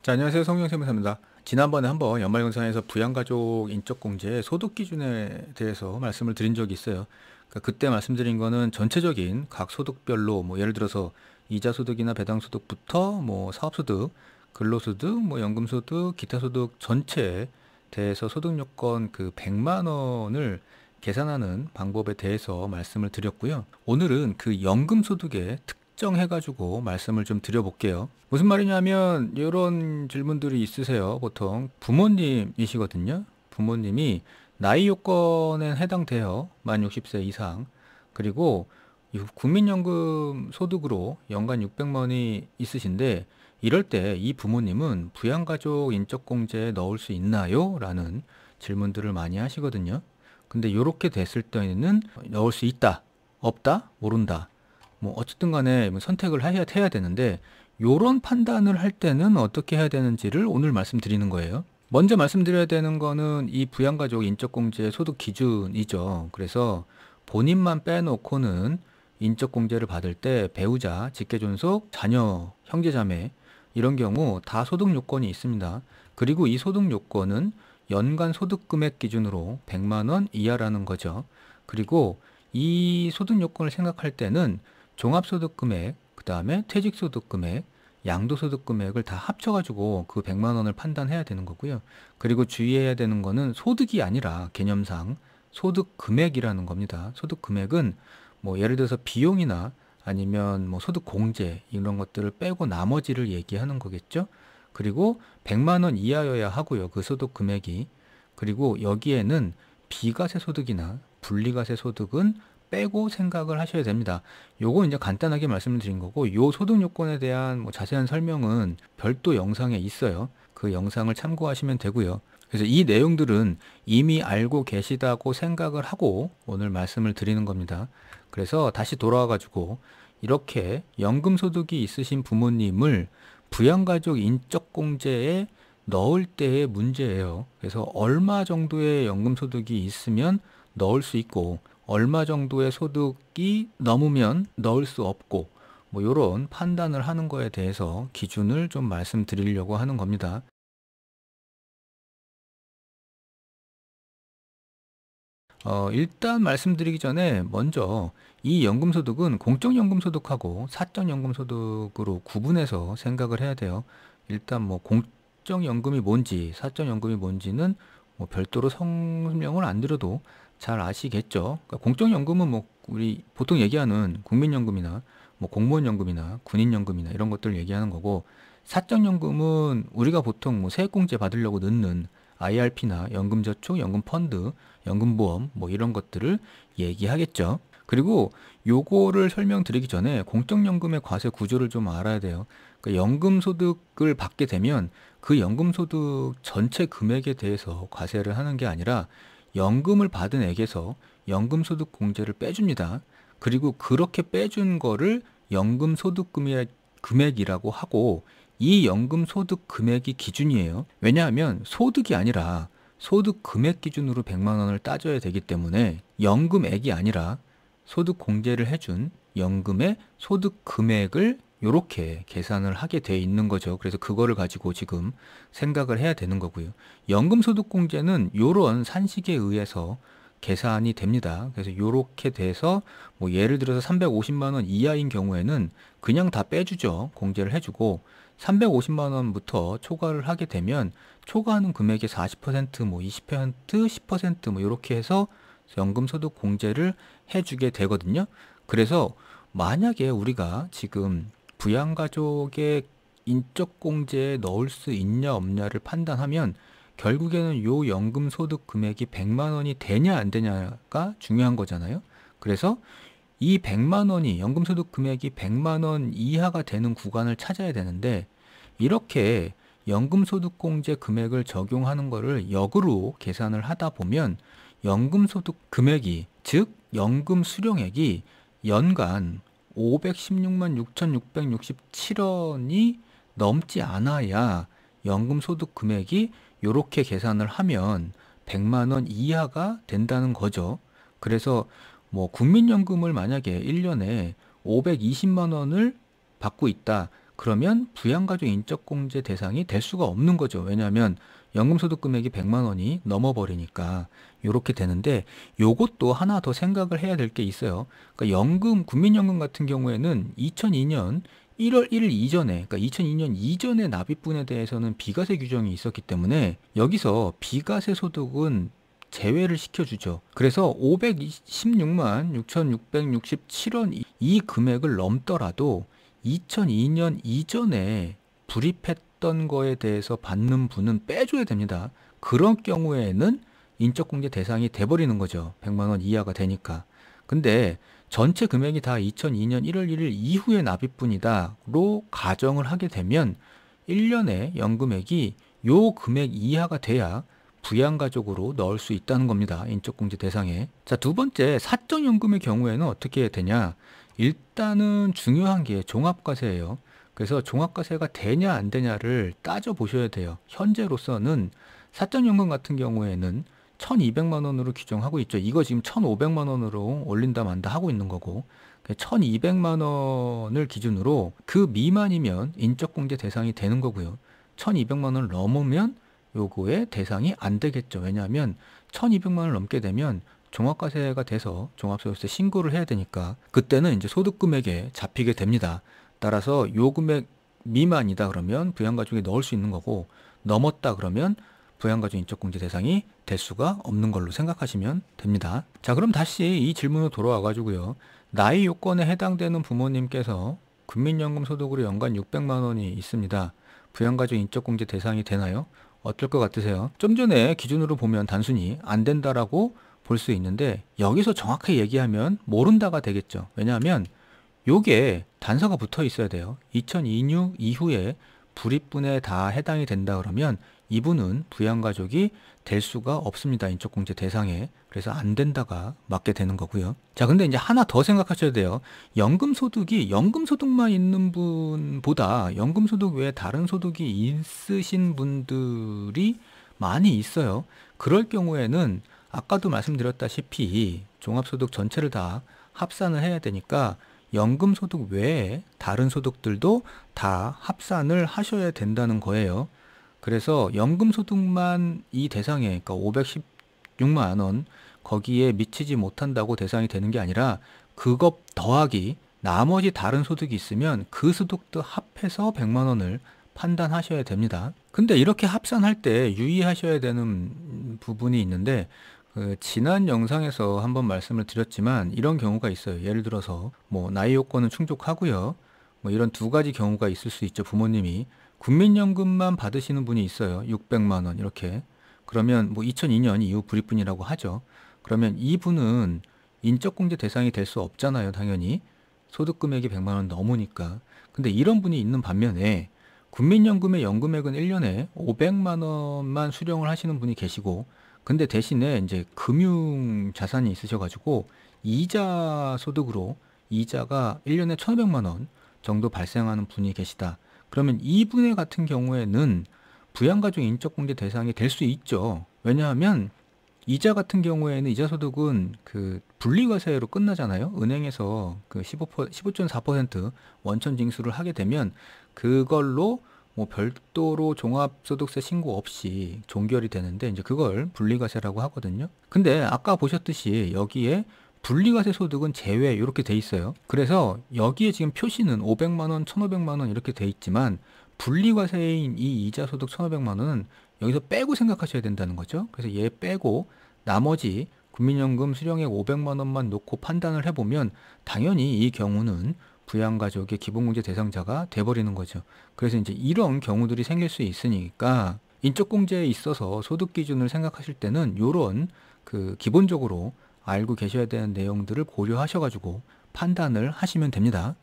자, 안녕하세요. 성경세무사입니다. 지난번에 한번 연말정산에서 부양가족 인적공제의 소득 기준에 대해서 말씀을 드린 적이 있어요. 그러니까 그때 말씀드린 거는 전체적인 각 소득별로 예를 들어서 이자소득이나 배당소득부터 사업소득, 근로소득, 연금소득, 기타소득 전체에 대해서 소득요건 그 100만 원을 계산하는 방법에 대해서 말씀을 드렸고요. 오늘은 그 연금소득의 특정해가지고 말씀을 좀 드려볼게요. 무슨 말이냐면 이런 질문들이 있으세요. 보통 부모님이시거든요. 부모님이 나이 요건에 해당돼요. 만 60세 이상. 그리고 이 국민연금 소득으로 연간 600만 원이 있으신데 이럴 때 이 부모님은 부양가족 인적공제에 넣을 수 있나요? 라는 질문들을 많이 하시거든요. 근데 이렇게 됐을 때는 넣을 수 있다, 없다, 모른다. 어쨌든 간에 선택을 해야 되는데 요런 판단을 할 때는 어떻게 해야 되는지를 오늘 말씀드리는 거예요. 먼저 말씀드려야 되는 거는 이 부양가족 인적공제 소득 기준이죠. 그래서 본인만 빼놓고는 인적공제를 받을 때 배우자, 직계존속, 자녀, 형제자매 이런 경우 다 소득 요건이 있습니다. 그리고 이 소득 요건은 연간 소득 금액 기준으로 100만 원 이하라는 거죠. 그리고 이 소득 요건을 생각할 때는 종합소득 금액, 그 다음에 퇴직소득 금액, 양도소득 금액을 다 합쳐가지고 그 100만 원을 판단해야 되는 거고요. 그리고 주의해야 되는 거는 소득이 아니라 개념상 소득 금액이라는 겁니다. 소득 금액은 예를 들어서 비용이나 아니면 소득 공제 이런 것들을 빼고 나머지를 얘기하는 거겠죠. 그리고 100만 원 이하여야 하고요. 그 소득 금액이. 그리고 여기에는 비과세 소득이나 분리과세 소득은 빼고 생각을 하셔야 됩니다. 요거 이제 간단하게 말씀을 드린 거고, 요 소득 요건에 대한 자세한 설명은 별도 영상에 있어요. 그 영상을 참고하시면 되고요. 그래서 이 내용들은 이미 알고 계시다고 생각을 하고 오늘 말씀을 드리는 겁니다. 그래서 다시 돌아와가지고 이렇게 연금소득이 있으신 부모님을 부양가족 인적공제에 넣을 때의 문제예요. 그래서 얼마 정도의 연금소득이 있으면 넣을 수 있고 얼마 정도의 소득이 넘으면 넣을 수 없고 요런 판단을 하는 거에 대해서 기준을 좀 말씀드리려고 하는 겁니다. 일단 말씀드리기 전에 먼저 이 연금소득은 공적연금소득하고 사적연금소득으로 구분해서 생각을 해야 돼요. 일단 공적연금이 뭔지 사적연금이 뭔지는 별도로 설명을 안 드려도 잘 아시겠죠. 그러니까 공적연금은 우리 보통 얘기하는 국민연금이나 공무원연금이나 군인연금이나 이런 것들 얘기하는 거고, 사적연금은 우리가 보통 세액공제 받으려고 넣는 IRP나 연금저축, 연금펀드, 연금보험 이런 것들을 얘기하겠죠. 그리고 요거를 설명드리기 전에 공적연금의 과세 구조를 좀 알아야 돼요. 그러니까 연금소득을 받게 되면 그 연금소득 전체 금액에 대해서 과세를 하는 게 아니라 연금을 받은 액에서 연금소득 공제를 빼줍니다. 그리고 그렇게 빼준 거를 연금소득 금액이라고 하고, 이 연금소득 금액이 기준이에요. 왜냐하면 소득이 아니라 소득 금액 기준으로 100만 원을 따져야 되기 때문에 연금액이 아니라 소득 공제를 해준 연금의 소득 금액을 이렇게 계산을 하게 돼 있는 거죠. 그래서 그거를 가지고 지금 생각을 해야 되는 거고요. 연금소득공제는 이런 산식에 의해서 계산이 됩니다. 그래서 이렇게 돼서 예를 들어서 350만 원 이하인 경우에는 그냥 다 빼주죠. 공제를 해주고 350만 원부터 초과를 하게 되면 초과하는 금액의 40%, 20%, 10% 이렇게 해서 연금소득 공제를 해주게 되거든요. 그래서 만약에 우리가 지금 부양가족의 인적공제에 넣을 수 있냐 없냐를 판단하면 결국에는 요 연금소득 금액이 100만 원이 되냐 안 되냐가 중요한 거잖아요. 그래서 이 100만 원이 연금소득 금액이 100만 원 이하가 되는 구간을 찾아야 되는데, 이렇게 연금소득공제 금액을 적용하는 거를 역으로 계산을 하다 보면 연금소득 금액이, 즉 연금 수령액이 연간 516만 6,667원이 넘지 않아야 연금소득 금액이 이렇게 계산을 하면 100만 원 이하가 된다는 거죠. 그래서 국민연금을 만약에 1년에 520만 원을 받고 있다. 그러면 부양가족 인적공제 대상이 될 수가 없는 거죠. 왜냐하면 연금소득 금액이 100만 원이 넘어버리니까 요렇게 되는데, 요것도 하나 더 생각을 해야 될 게 있어요. 그러니까 국민연금 같은 경우에는 2002년 1월 1일 이전에, 그러니까 2002년 이전의 납입분에 대해서는 비과세 규정이 있었기 때문에 여기서 비과세 소득은 제외를 시켜주죠. 그래서 516만 6,667원 이 금액을 넘더라도 2002년 이전에 불입했던 거에 대해서 받는 분은 빼줘야 됩니다. 그런 경우에는 인적공제 대상이 돼버리는 거죠. 100만 원 이하가 되니까. 근데 전체 금액이 다 2002년 1월 1일 이후의 납입분이다로 가정을 하게 되면 1년에 연금액이 요 금액 이하가 돼야 부양가족으로 넣을 수 있다는 겁니다. 인적공제 대상에. 자, 두 번째, 사적연금의 경우에는 어떻게 되냐? 일단은 중요한 게 종합과세예요. 그래서 종합과세가 되냐 안 되냐를 따져보셔야 돼요. 현재로서는 사적연금 같은 경우에는 1200만 원으로 규정하고 있죠. 이거 지금 1500만 원으로 올린다 만다 하고 있는 거고, 1200만 원을 기준으로 그 미만이면 인적공제 대상이 되는 거고요. 1200만 원을 넘으면 요거의 대상이 안 되겠죠. 왜냐하면 1200만 원을 넘게 되면 종합과세가 돼서 종합소득세 신고를 해야 되니까 그때는 이제 소득금액에 잡히게 됩니다. 따라서 요 금액 미만이다 그러면 부양가족에 넣을 수 있는 거고, 넘었다 그러면 부양가족 인적공제 대상이 될 수가 없는 걸로 생각하시면 됩니다. 자, 그럼 다시 이 질문으로 돌아와 가지고요. 나이 요건에 해당되는 부모님께서 국민연금 소득으로 연간 600만 원이 있습니다. 부양가족 인적공제 대상이 되나요? 어떨 것 같으세요? 좀 전에 기준으로 보면 단순히 안 된다라고 볼 수 있는데, 여기서 정확하게 얘기하면 모른다가 되겠죠. 왜냐하면 요게 단서가 붙어 있어야 돼요. 2026 이후에 불입분에 다 해당이 된다 그러면 이분은 부양가족이 될 수가 없습니다. 인적공제 대상에. 그래서 안 된다가 맞게 되는 거고요. 자, 근데 이제 하나 더 생각하셔야 돼요. 연금소득이 연금소득만 있는 분보다 연금소득 외에 다른 소득이 있으신 분들이 많이 있어요. 그럴 경우에는 아까도 말씀드렸다시피 종합소득 전체를 다 합산을 해야 되니까 연금소득 외에 다른 소득들도 다 합산을 하셔야 된다는 거예요. 그래서 연금소득만 이 대상에, 그러니까 516만 원 거기에 미치지 못한다고 대상이 되는 게 아니라 그것 더하기 나머지 다른 소득이 있으면 그 소득도 합해서 100만 원을 판단하셔야 됩니다. 근데 이렇게 합산할 때 유의하셔야 되는 부분이 있는데, 지난 영상에서 한번 말씀을 드렸지만 이런 경우가 있어요. 예를 들어서 뭐 나이 요건은 충족하고요. 뭐 이런 두 가지 경우가 있을 수 있죠. 부모님이 국민연금만 받으시는 분이 있어요. 600만 원 이렇게. 그러면 뭐 2002년 이후 불입분이라고 하죠. 그러면 이분은 인적공제 대상이 될 수 없잖아요. 당연히. 소득금액이 100만 원 넘으니까. 근데 이런 분이 있는 반면에 국민연금의 연금액은 1년에 500만 원만 수령을 하시는 분이 계시고, 근데 대신에 이제 금융 자산이 있으셔가지고 이자 소득으로 이자가 1년에 1,500만 원 정도 발생하는 분이 계시다. 그러면 이분의 같은 경우에는 부양가족 인적공제 대상이 될 수 있죠. 왜냐하면 이자 같은 경우에는 이자 소득은 그 분리과세로 끝나잖아요. 은행에서 그 15.4% 원천 징수를 하게 되면 그걸로 뭐 별도로 종합소득세 신고 없이 종결이 되는데, 이제 그걸 분리과세라고 하거든요. 근데 아까 보셨듯이 여기에 분리과세 소득은 제외 이렇게 돼 있어요. 그래서 여기에 지금 표시는 500만 원, 1,500만 원 이렇게 돼 있지만 분리과세인 이 이자 소득 1,500만 원은 여기서 빼고 생각하셔야 된다는 거죠. 그래서 얘 빼고 나머지 국민연금 수령액 500만 원만 놓고 판단을 해보면 당연히 이 경우는 부양가족의 기본공제 대상자가 돼버리는 거죠. 그래서 이제 이런 경우들이 생길 수 있으니까 인적공제에 있어서 소득 기준을 생각하실 때는 요런 그 기본적으로 알고 계셔야 되는 내용들을 고려하셔가지고 판단을 하시면 됩니다.